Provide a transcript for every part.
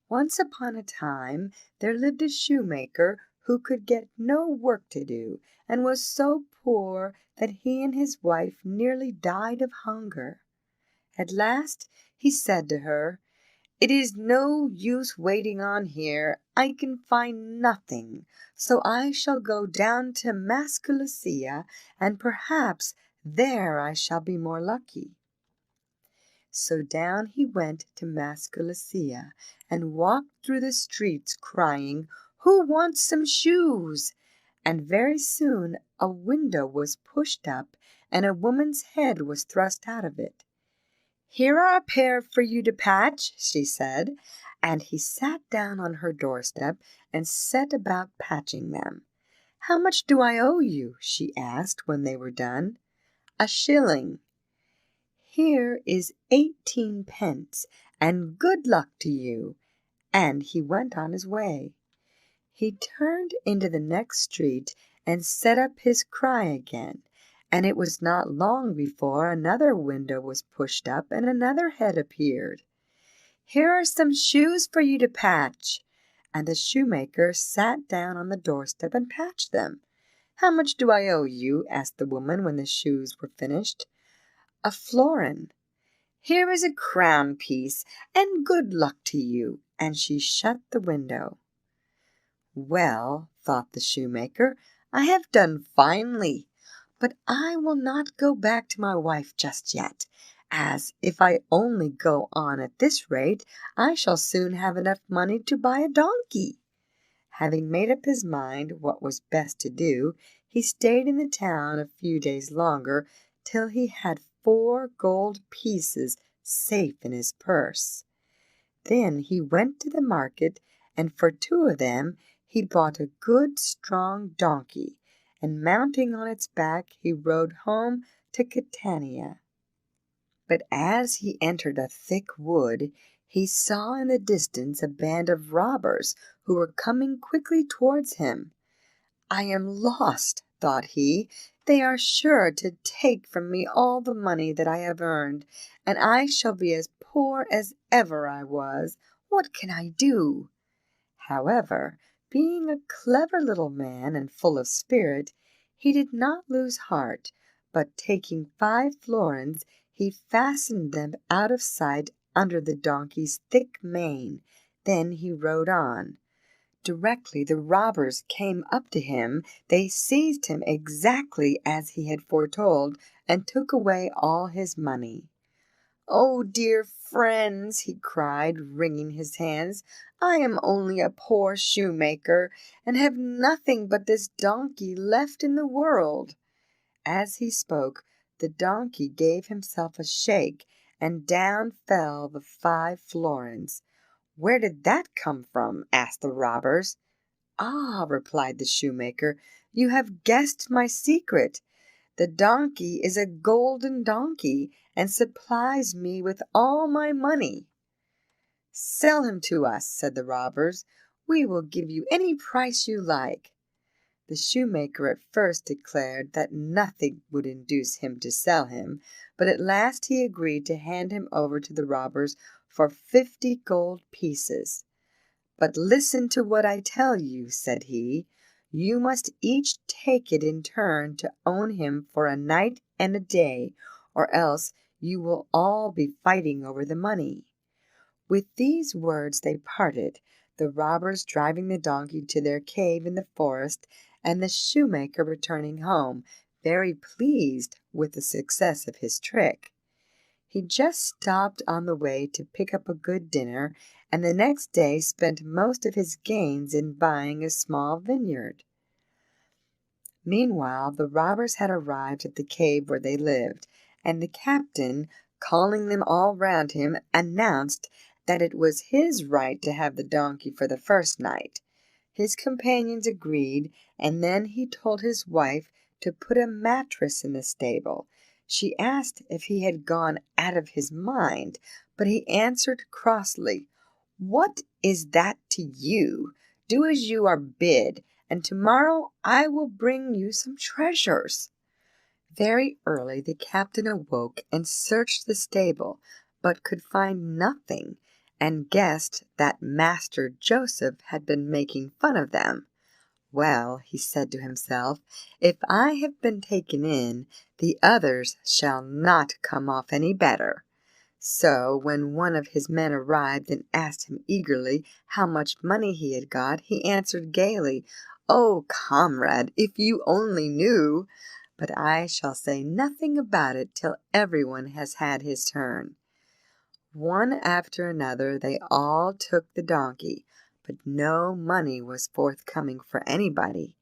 Once upon a time there lived a shoemaker who could get no work to do, and was so poor that he and his wife nearly died of hunger. At last he said to her, "It is no use waiting on here. I can find nothing, so I shall go down to Mascalucia, and perhaps there I shall be more lucky." So down he went to Mascalucia, and walked through the streets crying, "Who wants some shoes?" And very soon a window was pushed up, and a woman's head was thrust out of it. "Here are a pair for you to patch," she said, and he sat down on her doorstep and set about patching them. "How much do I owe you?" she asked when they were done. "A shilling." "Here is 18 pence, and good luck to you," and he went on his way. He turned into the next street and set up his cry again, and it was not long before another window was pushed up and another head appeared. "Here are some shoes for you to patch," and the shoemaker sat down on the doorstep and patched them. "How much do I owe you?" asked the woman when the shoes were finished. "A florin." "Here is a crown piece, and good luck to you," and she shut the window. "Well," thought the shoemaker, "I have done finely, but I will not go back to my wife just yet, as, if I only go on at this rate, I shall soon have enough money to buy a donkey." Having made up his mind what was best to do, he stayed in the town a few days longer, till he had 4 gold pieces safe in his purse. Then he went to the market, and for 2 of them he bought a good strong donkey, and mounting on its back he rode home to Catania. But as he entered a thick wood, he saw in the distance a band of robbers who were coming quickly towards him. "I am lost," thought he. "They are sure to take from me all the money that I have earned, and I shall be as poor as ever I was. What can I do?" However, being a clever little man and full of spirit, he did not lose heart, but taking 5 florins, he fastened them out of sight under the donkey's thick mane. Then he rode on. Directly the robbers came up to him, they seized him exactly as he had foretold, and took away all his money. "Oh, dear friends," he cried, wringing his hands, "I am only a poor shoemaker, and have nothing but this donkey left in the world." As he spoke, the donkey gave himself a shake, and down fell the 5 florins. "Where did that come from?" asked the robbers. "Ah," replied the shoemaker, "you have guessed my secret. The donkey is a golden donkey, and supplies me with all my money." "Sell him to us," said the robbers. "We will give you any price you like." The shoemaker at first declared that nothing would induce him to sell him, but at last he agreed to hand him over to the robbers for 50 gold pieces. "But listen to what I tell you," said he. "You must each take it in turn to own him for a night and a day, or else you will all be fighting over the money." With these words they parted, the robbers driving the donkey to their cave in the forest, and the shoemaker returning home, very pleased with the success of his trick. He just stopped on the way to pick up a good dinner, and the next day spent most of his gains in buying a small vineyard. Meanwhile the robbers had arrived at the cave where they lived, and the captain, calling them all round him, announced that it was his right to have the donkey for the first night. His companions agreed, and then he told his wife to put a mattress in the stable. She asked if he had gone out of his mind, but he answered crossly, "What is that to you? Do as you are bid, and tomorrow I will bring you some treasures." Very early the captain awoke and searched the stable, but could find nothing, and guessed that Master Joseph had been making fun of them. "Well," he said to himself, "if I have been taken in, the others shall not come off any better." So when one of his men arrived and asked him eagerly how much money he had got, he answered gaily, "Oh, comrade, if you only knew! But I shall say nothing about it till everyone has had his turn." One after another they all took the donkey, but no money was forthcoming for anybody.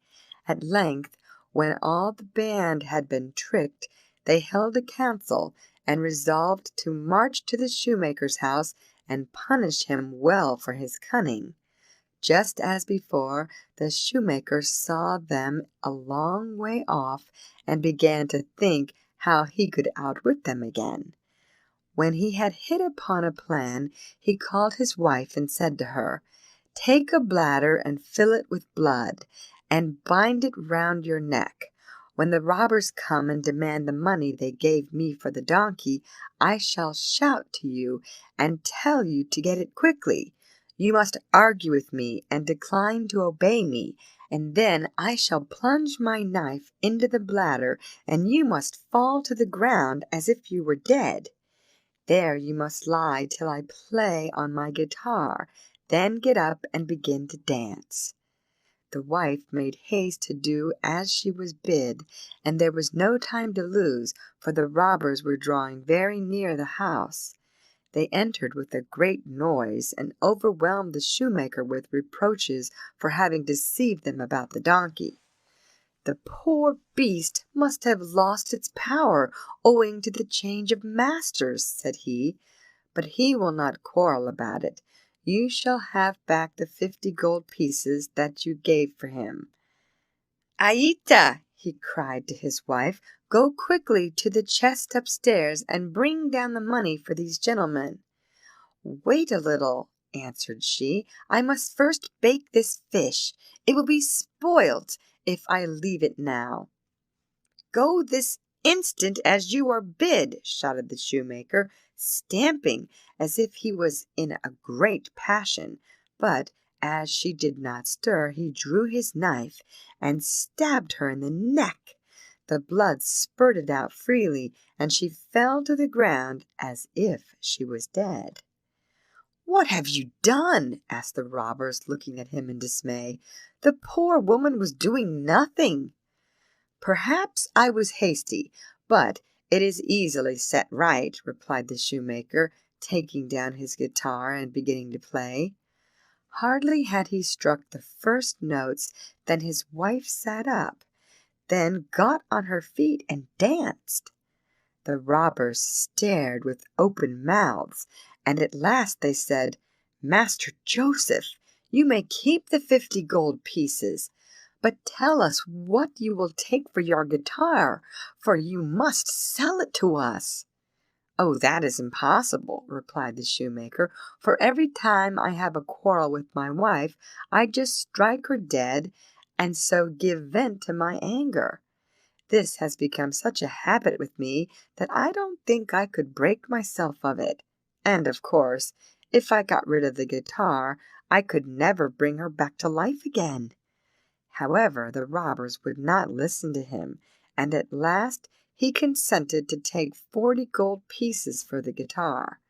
At length, when all the band had been tricked, they held a council and resolved to march to the shoemaker's house and punish him well for his cunning. Just as before, the shoemaker saw them a long way off and began to think how he could outwit them again. When he had hit upon a plan, he called his wife and said to her, "Take a bladder and fill it with blood, and bind it round your neck. When the robbers come and demand the money they gave me for the donkey, I shall shout to you and tell you to get it quickly. You must argue with me and decline to obey me, and then I shall plunge my knife into the bladder, and you must fall to the ground as if you were dead. There you must lie till I play on my guitar, then get up and begin to dance." The wife made haste to do as she was bid, and there was no time to lose, for the robbers were drawing very near the house. They entered with a great noise, and overwhelmed the shoemaker with reproaches for having deceived them about the donkey. "The poor beast must have lost its power owing to the change of masters," said he, "but he will not quarrel about it. You shall have back the 50 gold pieces that you gave for him." "Aita," he cried to his wife, "go quickly to the chest upstairs and bring down the money for these gentlemen." "Wait a little," answered she, "I must first bake this fish. It will be spoilt if I leave it now." "Go this instant as you are bid," shouted the shoemaker, stamping as if he was in a great passion. But as she did not stir, he drew his knife and stabbed her in the neck. The blood spurted out freely, and she fell to the ground as if she was dead. "What have you done?" asked the robbers, looking at him in dismay. "The poor woman was doing nothing." "Perhaps I was hasty, but it is easily set right," replied the shoemaker, taking down his guitar and beginning to play. Hardly had he struck the first notes than his wife sat up, then got on her feet and danced. The robbers stared with open mouths, and at last they said, "Master Joseph, you may keep the 50 gold pieces, but tell us what you will take for your guitar, for you must sell it to us." "Oh, that is impossible," replied the shoemaker, "for every time I have a quarrel with my wife, I just strike her dead, and so give vent to my anger. This has become such a habit with me that I don't think I could break myself of it. And, of course, if I got rid of the guitar, I could never bring her back to life again." However, the robbers would not listen to him, and at last he consented to take 40 gold pieces for the guitar.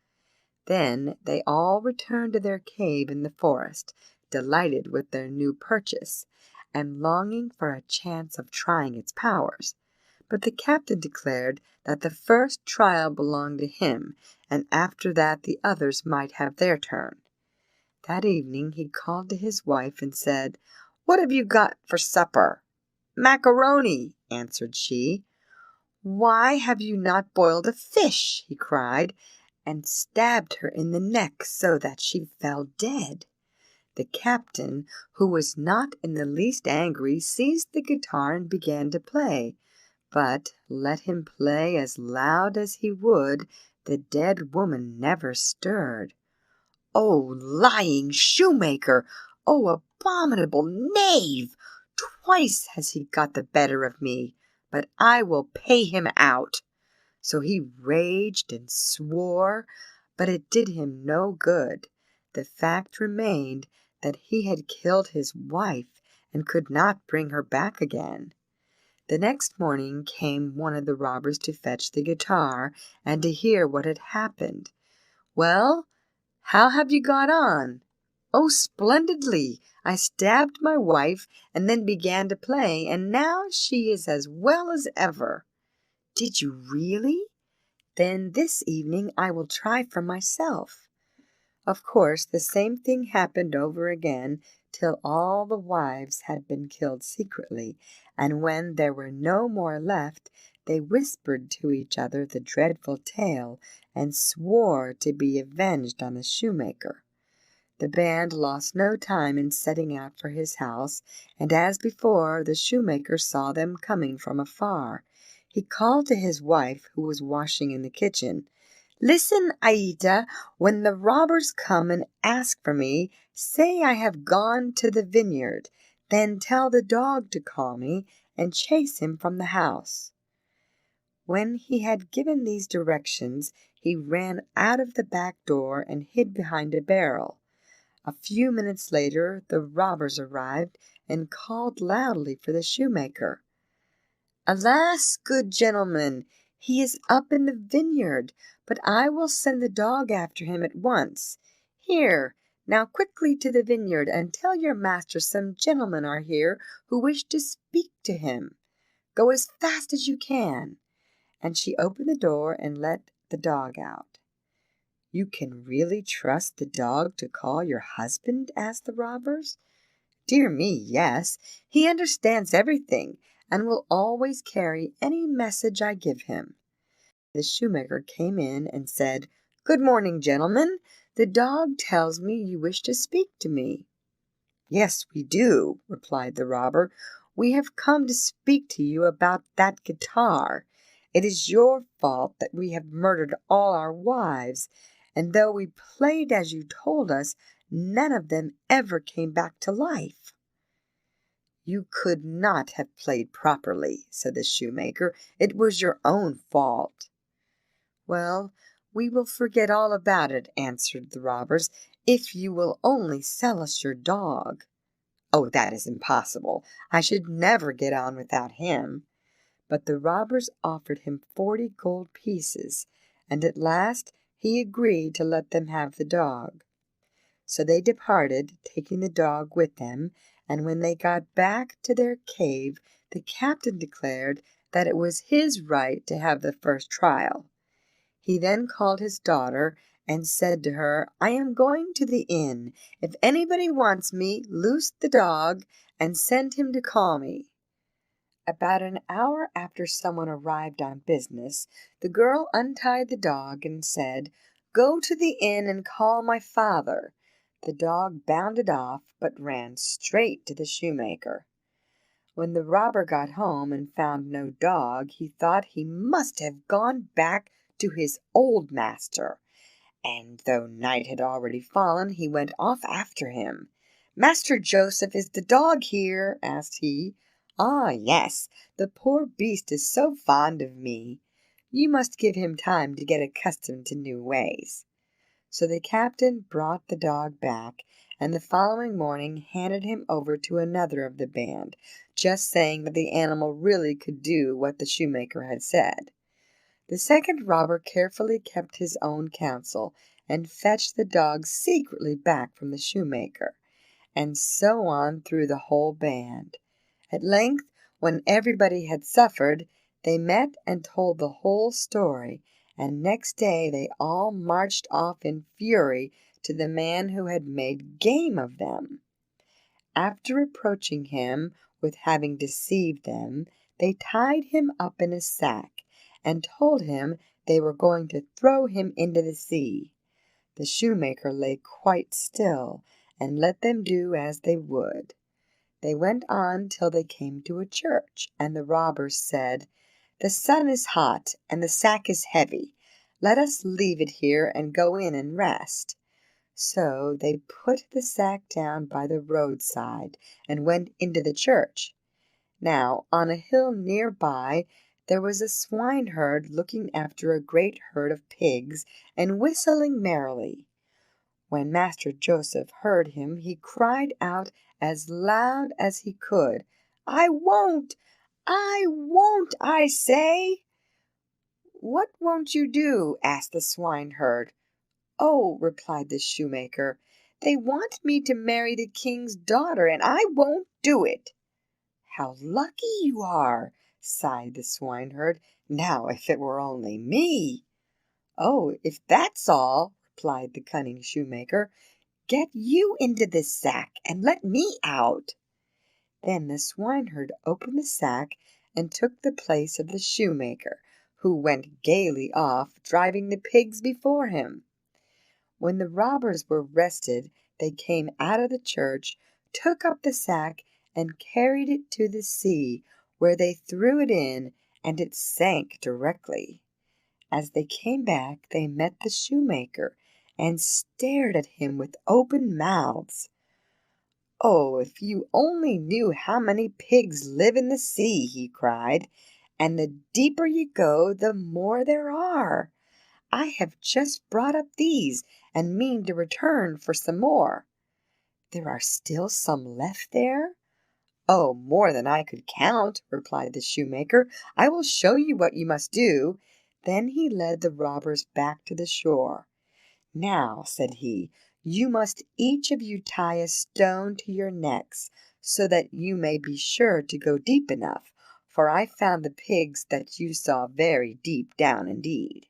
Then they all returned to their cave in the forest, delighted with their new purchase, and longing for a chance of trying its powers. But the captain declared that the first trial belonged to him, and after that the others might have their turn. That evening he called to his wife and said, "What have you got for supper?" "Macaroni," answered she. "Why have you not boiled a fish?" he cried, and stabbed her in the neck so that she fell dead. The captain, who was not in the least angry, seized the guitar and began to play. But let him play as loud as he would, the dead woman never stirred. "Oh, lying shoemaker! Oh, abominable knave! Twice has he got the better of me, but I will pay him out." So he raged and swore, but it did him no good. The fact remained that he had killed his wife and could not bring her back again. The next morning came one of the robbers to fetch the guitar and to hear what had happened. "Well, how have you got on?" "Oh, splendidly! I stabbed my wife and then began to play, and now she is as well as ever." "Did you really? Then this evening I will try for myself." Of course, the same thing happened over again till all the wives had been killed secretly, and when there were no more left, they whispered to each other the dreadful tale and swore to be avenged on the shoemaker. The band lost no time in setting out for his house, and as before, the shoemaker saw them coming from afar. He called to his wife, who was washing in the kitchen. "Listen, Aita, when the robbers come and ask for me, say I have gone to the vineyard. Then tell the dog to call me and chase him from the house." When he had given these directions, he ran out of the back door and hid behind a barrel. A few minutes later the robbers arrived and called loudly for the shoemaker. "Alas, good gentleman, he is up in the vineyard, but I will send the dog after him at once. Here, now quickly to the vineyard, and tell your master some gentlemen are here who wish to speak to him. Go as fast as you can." And she opened the door and let the dog out. "You can really trust the dog to call your husband?" asked the robbers. "Dear me, yes. He understands everything, and will always carry any message I give him." The shoemaker came in and said, "Good morning, gentlemen. The dog tells me you wish to speak to me." "Yes, we do," replied the robber. "We have come to speak to you about that guitar. It is your fault that we have murdered all our wives, and though we played as you told us, none of them ever came back to life." "You could not have played properly," said the shoemaker. "It was your own fault." "Well, we will forget all about it," answered the robbers, "if you will only sell us your dog." "Oh, that is impossible. I should never get on without him." But the robbers offered him 40 gold pieces, and at last he agreed to let them have the dog. So they departed, taking the dog with them, and when they got back to their cave, the captain declared that it was his right to have the first trial. He then called his daughter and said to her, "I am going to the inn. If anybody wants me, loose the dog and send him to call me." About an hour after someone arrived on business, the girl untied the dog and said, "Go to the inn and call my father." The dog bounded off, but ran straight to the shoemaker. When the robber got home and found no dog, he thought he must have gone back to his old master, and though night had already fallen, he went off after him. "Master Joseph, is the dog here?" asked he. "Ah, yes, the poor beast is so fond of me. You must give him time to get accustomed to new ways." So the captain brought the dog back, and the following morning handed him over to another of the band, just saying that the animal really could do what the shoemaker had said. The second robber carefully kept his own counsel, and fetched the dog secretly back from the shoemaker, and so on through the whole band. At length, when everybody had suffered, they met and told the whole story, and next day they all marched off in fury to the man who had made game of them. After reproaching him with having deceived them, they tied him up in a sack, and told him they were going to throw him into the sea. The shoemaker lay quite still, and let them do as they would. They went on till they came to a church, and the robbers said, "The sun is hot, and the sack is heavy. Let us leave it here and go in and rest." So they put the sack down by the roadside and went into the church. Now, on a hill near by, there was a swineherd looking after a great herd of pigs and whistling merrily. When Master Joseph heard him, he cried out as loud as he could, "I won't! I won't, I say!" "What won't you do?" asked the swineherd. "Oh," replied the shoemaker, "they want me to marry the king's daughter, and I won't do it." "How lucky you are!" sighed the swineherd. "Now, if it were only me!" "Oh, if that's all," replied the cunning shoemaker, "get you into this sack and let me out." Then the swineherd opened the sack and took the place of the shoemaker, who went gaily off, driving the pigs before him. When the robbers were rested, they came out of the church, took up the sack, and carried it to the sea, where they threw it in, and it sank directly. As they came back, they met the shoemaker, and stared at him with open mouths. "Oh, if you only knew how many pigs live in the sea!" he cried, "and the deeper you go, the more there are. I have just brought up these, and mean to return for some more." "There are still some left there?" "Oh, more than I could count," replied the shoemaker. "I will show you what you must do." Then he led the robbers back to the shore. "Now," said he, "you must each of you tie a stone to your necks, so that you may be sure to go deep enough, for I found the pigs that you saw very deep down indeed."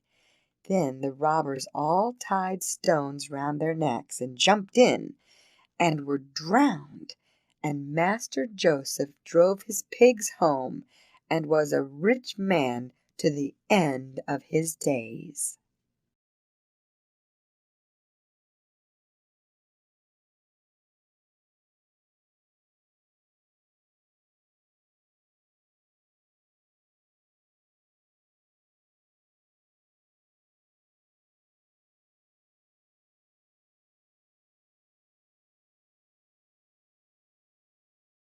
Then the robbers all tied stones round their necks and jumped in, and were drowned, and Master Joseph drove his pigs home, and was a rich man to the end of his days.